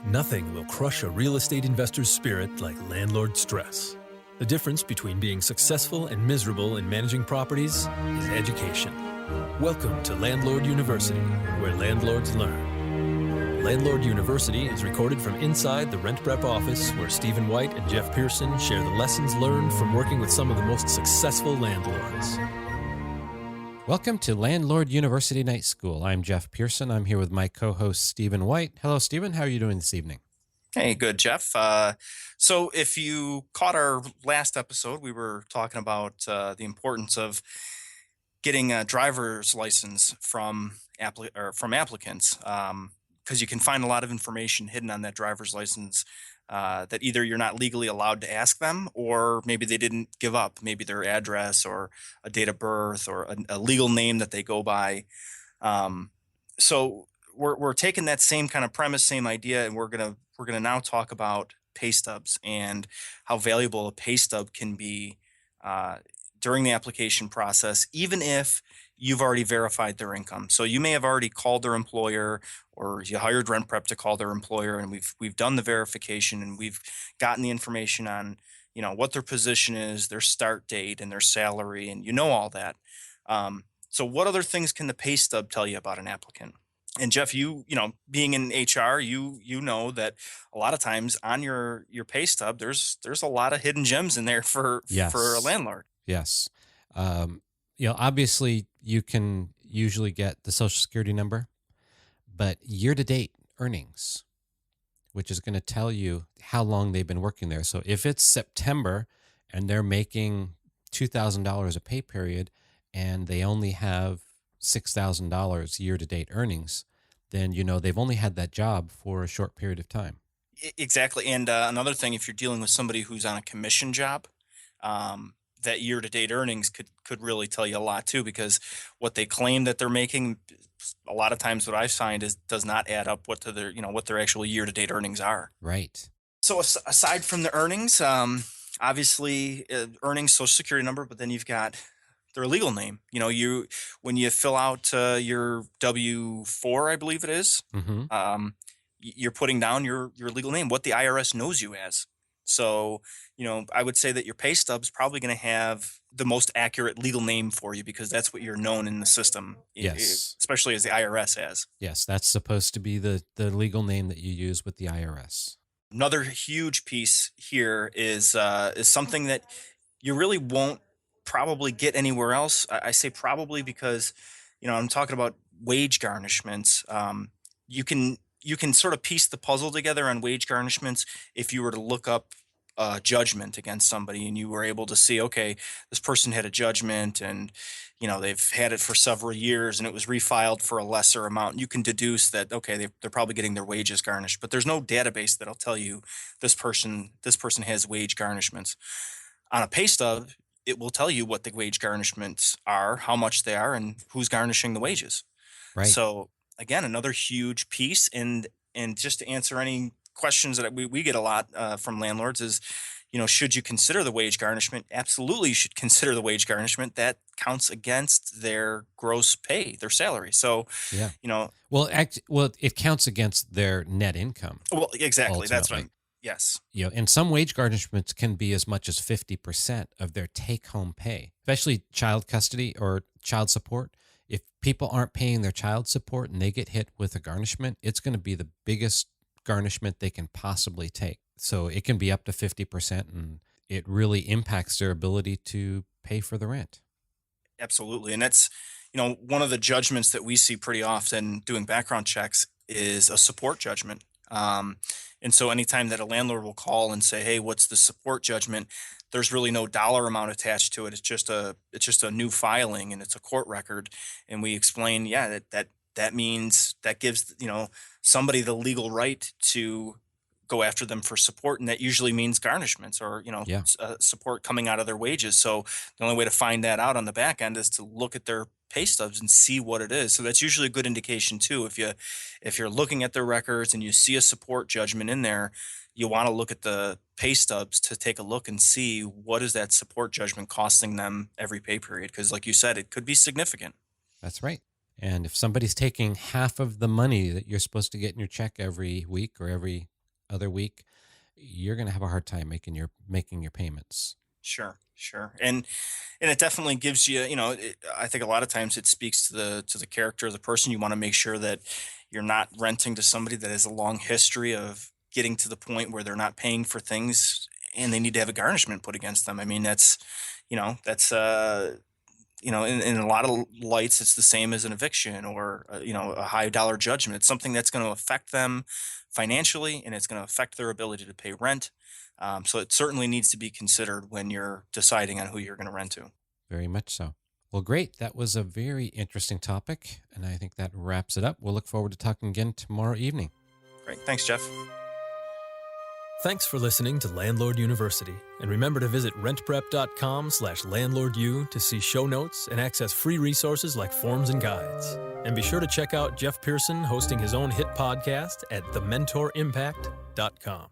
Nothing will crush a real estate investor's spirit like landlord stress. The difference between being successful and miserable in managing properties is education. Welcome to Landlord University, where landlords learn. Landlord University is recorded from inside the RentPrep office, where Stephen White and Jeff Pearson share the lessons learned from working with some of the most successful landlords. Welcome to Landlord University Night School. I'm Jeff Pearson. I'm here with my co-host, Stephen White. Hello, Stephen. How are you doing this evening? Hey, good, Jeff. So if you caught our last episode, we were talking about the importance of getting a driver's license from applicants, because you can find a lot of information hidden on that driver's license that either you're not legally allowed to ask them, or maybe they didn't give up, maybe their address or a date of birth or a legal name that they go by. So we're taking that same kind of premise, same idea, and we're gonna now talk about pay stubs and how valuable a pay stub can be during the application process, even if you've already verified their income. So you may have already called their employer, or you hired RentPrep to call their employer, and we've done the verification, and we've gotten the information on what their position is, their start date, and their salary, and all that. So what other things can the pay stub tell you about an applicant? And Jeff, being in HR, you know that a lot of times on your pay stub, there's a lot of hidden gems in there for a landlord. Yes. Obviously you can usually get the Social Security number, but year-to-date earnings, which is going to tell you how long they've been working there. So if it's September and they're making $2,000 a pay period and they only have $6,000 year-to-date earnings, then they've only had that job for a short period of time. Exactly. And another thing, if you're dealing with somebody who's on a commission job, that year-to-date earnings could really tell you a lot too, because what they claim that they're making, a lot of times what I've signed does not add up what their actual year-to-date earnings are. Right. So aside from the earnings, obviously earnings, Social Security number, but then you've got their legal name. When you fill out your W-4, I believe it is, Mm-hmm. you're putting down your legal name, what the IRS knows you as. So, I would say that your pay stub's probably going to have the most accurate legal name for you, because that's what you're known in the system, Yes. especially as the IRS has. Yes, that's supposed to be the legal name that you use with the IRS. Another huge piece here is something that you really won't probably get anywhere else. I say probably because, I'm talking about wage garnishments. You can sort of piece the puzzle together on wage garnishments if you were to look up a judgment against somebody and you were able to see, okay, this person had a judgment and they've had it for several years and it was refiled for a lesser amount. You can deduce that, okay, they're probably getting their wages garnished, but there's no database that'll tell you this person has wage garnishments. On a pay stub, it will tell you what the wage garnishments are, how much they are, and who's garnishing the wages. Right. So again, another huge piece. And just to answer any questions that we get a lot from landlords is, should you consider the wage garnishment? Absolutely, you should consider the wage garnishment. That counts against their gross pay, their salary. So, yeah, well, it counts against their net income. Well, exactly. Ultimately. That's right. Yes. And some wage garnishments can be as much as 50% of their take-home pay, especially child custody or child support. If people aren't paying their child support and they get hit with a garnishment, it's going to be the biggest garnishment they can possibly take. So it can be up to 50%, and it really impacts their ability to pay for the rent. Absolutely. And that's, one of the judgments that we see pretty often doing background checks is a support judgment. And so anytime that a landlord will call and say, hey, what's the support judgment? There's really no dollar amount attached to it. It's just a new filing, and it's a court record. And we explain, that means that gives, somebody the legal right to go after them for support. And that usually means garnishments or, support coming out of their wages. So the only way to find that out on the back end is to look at their pay stubs and see what it is. So that's usually a good indication too. If you're looking at their records and you see a support judgment in there, you want to look at the pay stubs to take a look and see what is that support judgment costing them every pay period. Because like you said, it could be significant. That's right. And if somebody's taking half of the money that you're supposed to get in your check every week or every other week, you're going to have a hard time making your payments. Sure. And it definitely gives you, I think a lot of times it speaks to the character of the person. You want to make sure that you're not renting to somebody that has a long history of getting to the point where they're not paying for things and they need to have a garnishment put against them. I mean, that's in a lot of lights, it's the same as an eviction or, a high dollar judgment. It's something that's going to affect them financially and it's going to affect their ability to pay rent. So it certainly needs to be considered when you're deciding on who you're going to rent to. Very much so. Well, great. That was a very interesting topic, and I think that wraps it up. We'll look forward to talking again tomorrow evening. Great. Thanks, Jeff. Thanks for listening to Landlord University, and remember to visit rentprep.com/landlordu to see show notes and access free resources like forms and guides. And be sure to check out Jeff Pearson hosting his own hit podcast at thementorimpact.com.